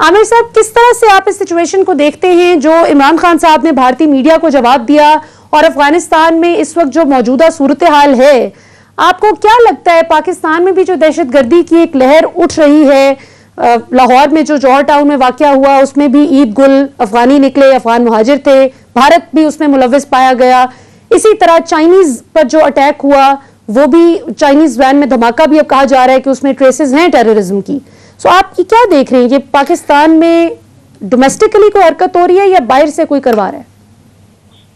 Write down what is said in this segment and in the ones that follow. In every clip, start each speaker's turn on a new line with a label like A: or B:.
A: आमिर साहब, किस तरह से आप इस सिचुएशन को देखते हैं जो इमरान खान साहब ने भारतीय मीडिया को जवाब दिया और अफगानिस्तान में इस वक्त जो मौजूदा सूरत हाल है, आपको क्या लगता है पाकिस्तान में भी जो दहशतगर्दी की एक लहर उठ रही है, लाहौर में जो जौहर टाउन में वाकया हुआ उसमें भी ईद गुल अफगानी निकले, अफगान मुहाजिर थे, भारत भी उसमें मुलव्वस पाया गया, इसी तरह चाइनीज पर जो अटैक हुआ वो भी चाइनीज वैन में धमाका भी अब कहा जा रहा है कि उसमें ट्रेसेस हैं टेररिज्म की। सो आप क्या देख रहे हैं, ये पाकिस्तान में डोमेस्टिकली कोई हरकत हो रही है या बाहर से कोई करवा रहा है?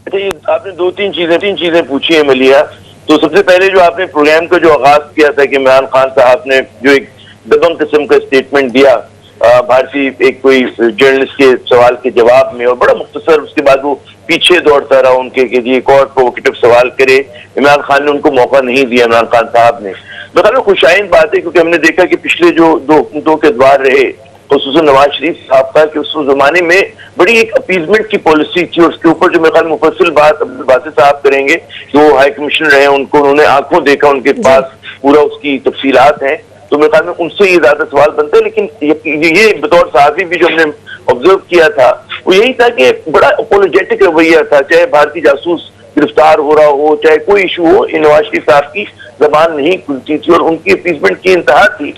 B: अच्छा, ये आपने तीन चीजें पूछी है मलिया। तो सबसे पहले जो आपने प्रोग्राम का जो आगाज किया था कि इमरान खान साहब ने जो एक दबंग किस्म का स्टेटमेंट दिया भारतीय एक कोई जर्नलिस्ट के सवाल के जवाब में, और बड़ा मुख्तसर उसके बाद वो पीछे दौड़ता रहा उनके कि जी एक और प्रोवोकेटिव सवाल करे। इमरान खान ने उनको मौका नहीं दिया, इमरान खान साहब ने। मतलब खुशाइन बात है क्योंकि हमने देखा कि पिछले जो 2 हुकूमतों के द्वार रहे, खुसूसन नवाज शरीफ साहब का, कि उस जमाने में बड़ी एक अपीजमेंट की पॉलिसी थी और उसके ऊपर जो मेरे ख्याल मुफस्सिल बात अब्दुल बासित साहब करेंगे, जो हाई कमिश्नर रहे, उन्होंने आंखों देखा, उनके पास पूरा उसकी तफसीलात हैं, तो मेरे ख्याल में उनसे ये ज्यादा सवाल बनता है। लेकिन ये बतौर सहाफी भी जो हमने ऑब्जर्व किया था वो यही था कि बड़ा अपोलोजेटिक रवैया था, चाहे भारतीय जासूस गिरफ्तार हो रहा हो, चाहे कोई इशू हो, नवाज शरीफ साहब की जबान नहीं खुलती थी और उनकी अपीजमेंट की इंतहा थी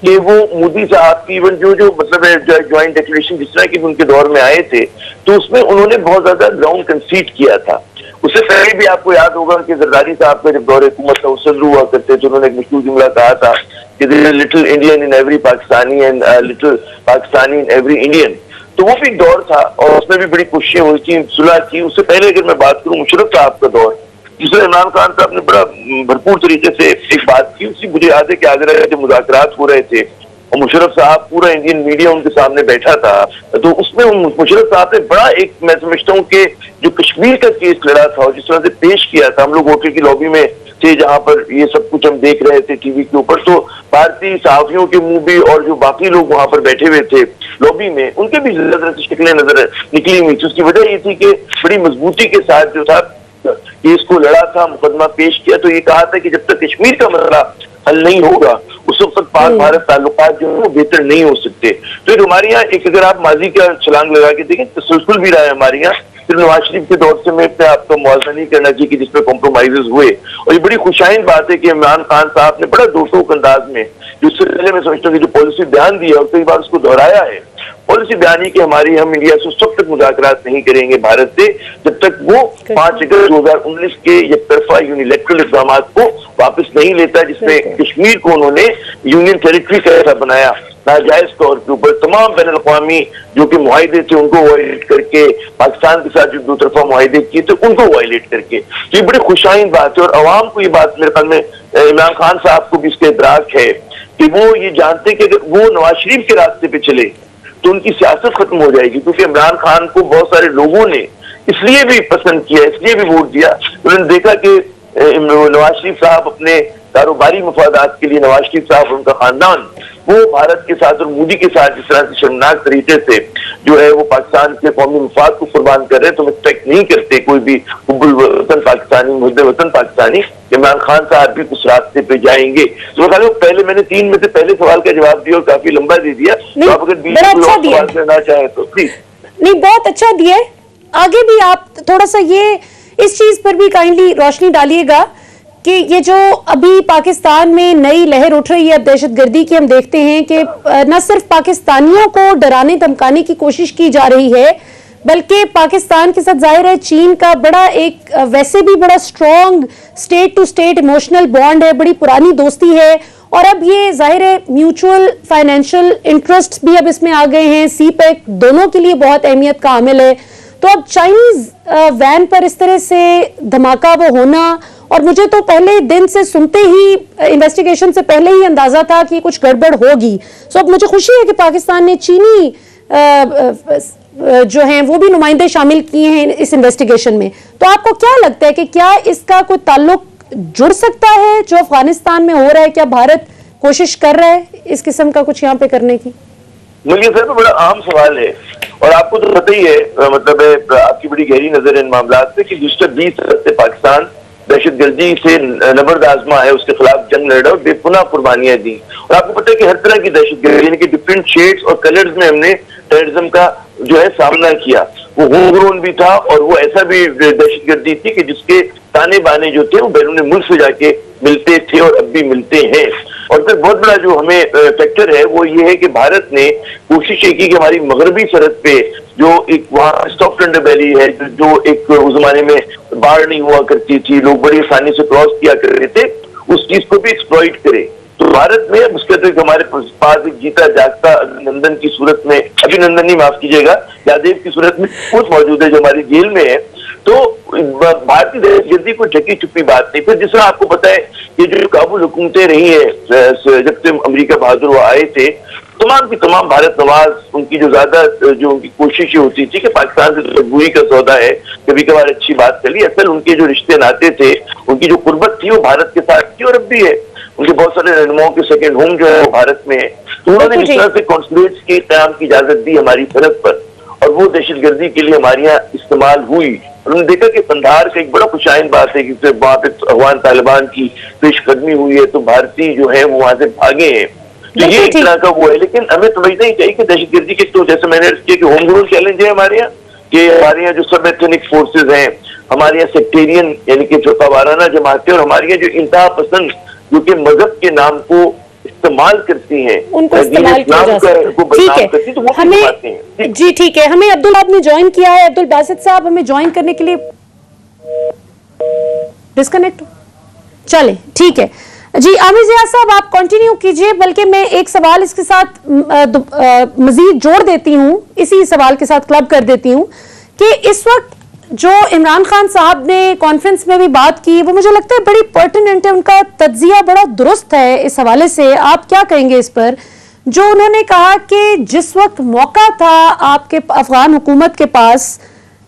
B: कि वो मोदी साहब की इवन जो मतलब ज्वाइंट डिक्लेरेशन जिस तरह की उनके दौर में आए थे, तो उसमें उन्होंने बहुत ज्यादा ग्राउंड कंसीड किया था। उससे पहले भी आपको याद होगा कि जरदारी साहब का जब दौर हुकूमत था, सदर हुआ करते थे, उन्होंने एक मशहूर जुमला कहा था कि little Indian in every Pakistani and little Pakistani in every Indian. तो वो भी दौर था और उसमें भी बड़ी कोशिशें हुई थी, सुलह की। उससे पहले अगर मैं बात करूं मुशर्रफ साहब का दौर, जिसमें इमरान खान साहब ने बड़ा भरपूर तरीके से एक बात की, उसकी मुझे याद है कि आगरा में जब मुज़ाकरात हो रहे थे और मुशर्रफ साहब, पूरा इंडियन मीडिया उनके सामने बैठा था, तो उसमें मुशर्रफ साहब ने बड़ा एक, मैं समझता हूँ कि जो कश्मीर का केस लड़ा था और जिस तरह से पेश किया था, हम लोग होटल की लॉबी में थे जहां पर ये सब कुछ हम देख रहे थे टीवी के ऊपर, तो भारतीय सहाफियों के मुंह भी और जो बाकी लोग वहां पर बैठे हुए थे लॉबी में, उनके भी नजर से शक्लें नजर निकली हुई थी। उसकी वजह ये थी कि बड़ी मजबूती के साथ जो था केस को लड़ा था, मुकदमा पेश किया। तो ये कहा था कि जब तक कश्मीर का मसला हल नहीं होगा उस वक्त तक पाक भारत ताल्लुकात जो है वो बेहतर नहीं हो सकते। तो हमारे यहाँ एक, अगर आप माजी का छलांग लगा के देखें, तसलसल भी रहा है हमारे यहाँ। सिर्फ नवाज शरीफ के दौर से मैं अपने आपका मुआवजा नहीं करना चाहिए कि जिसमें कॉम्प्रोमाइजेस हुए, और ये बड़ी खुशाइन बात है कि इमरान खान साहब ने बड़ा दोषों अंदाज में, जिससे पहले मैं समझता हूँ कि जो पॉलिसी बयान दिया और कई बार उसको दोहराया है, पॉलिसी बयान की हमारी, हम इंडिया से उस वक्त तक मुज़ाकरात नहीं करेंगे भारत से जब तक वो 5 अगस्त 2019 के एक तरफा यूनिलैटरल इक़दामात को वापस नहीं लेता, जिसमें कश्मीर को उन्होंने यूनियन टेरिटरी का ऐसा बनाया नाजायज तौर के ऊपर। तमाम बैन अल-अक़वामी जो कि मुआहिदे थे उनको वायलेट करके, पाकिस्तान के साथ जो 2 तरफा मुआहिदे किए थे उनको वायलेट करके, तो ये बड़ी खुशाइन बात है। और अवाम को ये बात मेरे ख्याल में, इमरान खान साहब को भी इसका इदराक है कि वो ये जानते कि अगर वो नवाज शरीफ के रास्ते पे चले तो उनकी सियासत खत्म हो जाएगी, क्योंकि इमरान खान को बहुत सारे लोगों ने इसलिए भी पसंद किया, इसलिए भी वोट दिया, उन्होंने देखा कि नवाज शरीफ साहब अपने कारोबारी मफादात के लिए, नवाज शरीफ साहब उनका खानदान वो भारत के साथ और मोदी के साथ जिस तरह से शर्मनाक तरीके से जो है वो पाकिस्तान के कौमी मफाद को कुर्बान कर रहे हैं, तो हम एक्सपेक्ट नहीं करते कोई भी हुब्बुल वतन पाकिस्तानी, मुद्दे वतन पाकिस्तानी, इमरान खान साहब भी उस रास्ते पे जाएंगे। तो पहले मैंने 3 में से पहले सवाल का जवाब दिया और काफी लंबा दे दिया, तो आप अगर बीच में सवाल करना चाहें तो प्लीज।
A: नहीं, बहुत अच्छा दिया, आगे भी आप थोड़ा सा ये इस चीज पर भी काइंडली रोशनी डालिएगा कि ये जो अभी पाकिस्तान में नई लहर उठ रही है अब दहशतगर्दी की, हम देखते हैं कि न सिर्फ पाकिस्तानियों को डराने धमकाने की कोशिश की जा रही है, बल्कि पाकिस्तान के साथ जाहिर है चीन का बड़ा एक वैसे भी बड़ा strong state to state emotional bond है, बड़ी पुरानी दोस्ती है, और अब ये जाहिर है म्यूचुअल फाइनेंशियल इंटरेस्ट भी अब इसमें आ गए हैं। सीपेक दोनों के लिए बहुत अहमियत का हामिल है। तो अब चाइनीज वैन पर इस तरह से धमाका वो होना, और मुझे तो पहले दिन से सुनते ही, इन्वेस्टिगेशन से पहले ही अंदाजा था कि कुछ गड़बड़ होगी। सो अब मुझे खुशी है कि पाकिस्तान ने चीनी जो हैं वो भी नुमाइंदे शामिल किए हैं इस इन्वेस्टिगेशन में। तो आपको क्या लगता है कि क्या इसका कोई ताल्लुक जुड़ सकता है जो अफगानिस्तान में हो रहा है? क्या भारत कोशिश कर रहा है इस किस्म का कुछ यहाँ पे करने की?
B: मुझे सर बड़ा अहम सवाल है, और आपको तो पता ही है, मतलब आपकी बड़ी गहरी नजर इन मामला से कि गुज़श्ता 20 साल से पाकिस्तान दहशतगर्दी से नबर्द आजमा है, उसके खिलाफ जंग लड़ा और बेपुना कुर्बानियां दी। और आपको पता है कि हर तरह की दहशतगर्दी यानी कि डिफरेंट शेड्स और कलर्स में हमने टेररिज्म का जो है सामना किया। वो होमग्रोन भी था और वो ऐसा भी दहशतगर्दी थी कि जिसके ताने बाने जो थे वो बैरून मुल्क से जाके मिलते थे और अब भी मिलते हैं। और फिर बहुत बड़ा जो हमें फैक्टर है वो ये है कि भारत ने कोशिश ये की कि हमारी मगरबी सरहद पे जो एक वहाँ स्टॉप अंडरबेली है, जो एक उस जमाने में बाढ़ नहीं हुआ करती थी, लोग बड़ी आसानी से क्रॉस किया करते थे, उस चीज को भी एक्सप्लॉइट करे। तो भारत में उसके तो एक हमारे पास एक जीता जागता अभिनंदन की सूरत में, अभिनंदन नहीं माफ कीजिएगा, यादेव की सूरत में खुद मौजूद है जो हमारी जेल में है। तो भारतीय दहशतगर्दी को ढकी छुपी बात नहीं। फिर जिस तरह आपको पता है कि जो काबुल हुकूमतें रही है जब से अमेरिका बहादुर वो आए थे, तमाम की तमाम भारत नवाज, उनकी जो ज्यादा जो उनकी कोशिश होती थी कि पाकिस्तान से तो बुरी का सौदा है, कभी कभार अच्छी बात चली, असल उनके जो रिश्ते नाते थे, उनकी जो कुर्बत थी वो भारत के साथ थी और अब भी है। उनके बहुत सारे रहनुमाओं के सेकेंड होम जो है वो भारत में है। तो उन्होंने जिस तरह से कॉन्सुलेट्स के क़याम की इजाजत दी हमारी सरहद पर और वो दहशतगर्दी के लिए हमारे यहाँ इस्तेमाल हुई। उन्होंने देखा कि कंधार का एक बड़ा खुशाइन बात है कि वहां पे अफगान तालिबान की पेशकदमी हुई है तो भारतीय जो है वो वहां से भागे हैं। तो ये एक तरह का वो है। लेकिन हमें समझना ही चाहिए कि दहशतगर्दी के तो जैसे मैंने अर्ज किया कि होम ग्रोन चैलेंज है हमारे यहाँ, कि हमारे यहाँ जो सब एथनिक फोर्सेज हैं, हमारे यहाँ सेक्टेरियन यानी कि चौथावाराना जमातें और हमारे यहाँ जो इंतहा पसंद जो कि मजहब के नाम को इस्तेमाल करती हैं,
A: उनको इस्तेमाल किया जा सकता है। ठीक है,
B: तो
A: हमें जी ठीक है, हमें अब्दुल आपने ज्वाइन किया है। अब्दुल बासित साहब हमें ज्वाइन करने के लिए डिस्कनेक्ट चले, ठीक है जी। आमिर जिया साहब आप कंटिन्यू कीजिए, बल्कि मैं एक सवाल इसके साथ मजीद जोड़ देती हूं, इसी सवाल के साथ क्लब कर देती हूं कि इस वक्त जो इमरान खान साहब ने कॉन्फ्रेंस में भी बात की वो मुझे लगता है बड़ी पर्टिनेंट है, उनका तज्जिया बड़ा दुरुस्त है। इस हवाले से आप क्या कहेंगे इस पर, जो उन्होंने कहा कि जिस वक्त मौका था आपके अफगान हुकूमत के पास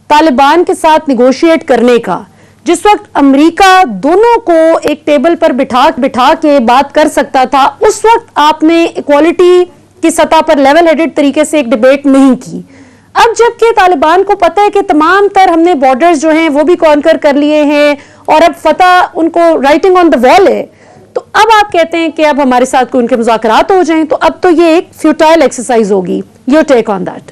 A: तालिबान के साथ निगोशिएट करने का, जिस वक्त अमेरिका दोनों को एक टेबल पर बिठा के बात कर सकता था, उस वक्त आपने इक्वालिटी की सतह पर लेवल हेडेड तरीके से एक डिबेट नहीं की। अब जबकि तालिबान को पता है कि तमाम तर हमने बॉर्डर्स जो हैं वो भी कॉन्कर कर लिए हैं और अब फतह उनको राइटिंग ऑन द वॉल है, तो अब आप कहते हैं कि अब हमारे साथ कोई उनके मुज़ाकरात हो जाएं, तो अब तो ये एक फ्यूटाइल एक्सरसाइज होगी। Your take on that?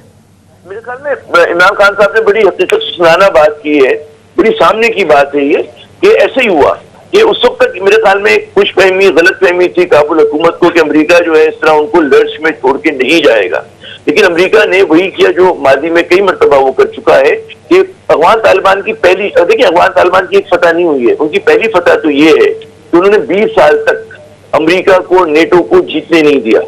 B: मेरे ख्याल में इमरान खान साहब ने बड़ी हकीकत सुनाना बात की है, बड़ी सामने की बात है ये कि ऐसे ही हुआ कि उस वक्त तक मेरे ख्याल में कुछ फहमी, गलत फहमी थी काबुल हुकूमत को कि अमेरिका जो है इस तरह उनको लर्च में छोड़ के नहीं जाएगा। लेकिन अमेरिका ने वही किया जो माजी में कई मरतबा वो कर चुका है कि अफगान तालिबान की पहली, देखिए अफगान तालिबान की एक फतह नहीं हुई है, उनकी पहली फतह तो ये है कि उन्होंने 20 साल तक अमेरिका को, नेटो को जीतने नहीं दिया।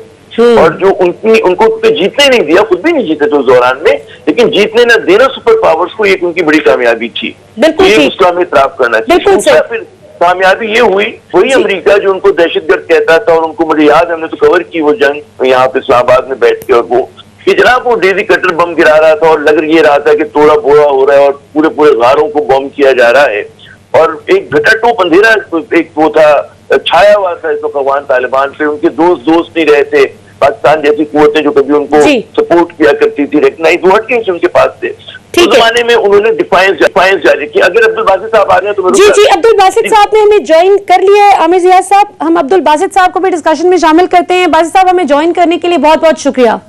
B: और जो उनको जीतने नहीं दिया, खुद भी नहीं जीते थे उस दौरान में, लेकिन जीतने न देना सुपर पावर्स को एक उनकी बड़ी कामयाबी थी।
A: बिल्कुल,
B: ये उसका हमें इतराफ करना चाहिए। फिर कामयाबी ये हुई, वही अमेरिका जो उनको दहशतगर्द कहता था, और उनको मुझे याद है हमने तो कवर की वो जंग यहाँ पे इस्लामाबाद में बैठ के, और वो कि जनाब वो डेजी कटर बम गिरा रहा था और लग ये रहा था कि तोड़ा बोड़ा हो रहा है और पूरे पूरे गारों को बम किया जा रहा है, और एक घटाटोप अंधेरा एक वो था छाया हुआ था इस अफगान तालिबान पे। उनके दोस्त नहीं रहे थे, पाकिस्तान जैसी कुव्वतें जो कभी उनको सपोर्ट किया करती थी, रिकग्नाइज वो हट के उनके पास थे। उस जमाने में उन्होंने डिफाइंस जारी किया। अगर अब्दुल बासित साहब आ रहे हैं तो
A: जी अब्दुल बासित साहब ने हमें ज्वाइन कर लिया है। आमिर जिया साहब, हम अब्दुल बासित साहब को भी डिस्कशन में शामिल करते हैं। बासित साहब हमें ज्वाइन करने के लिए बहुत बहुत शुक्रिया।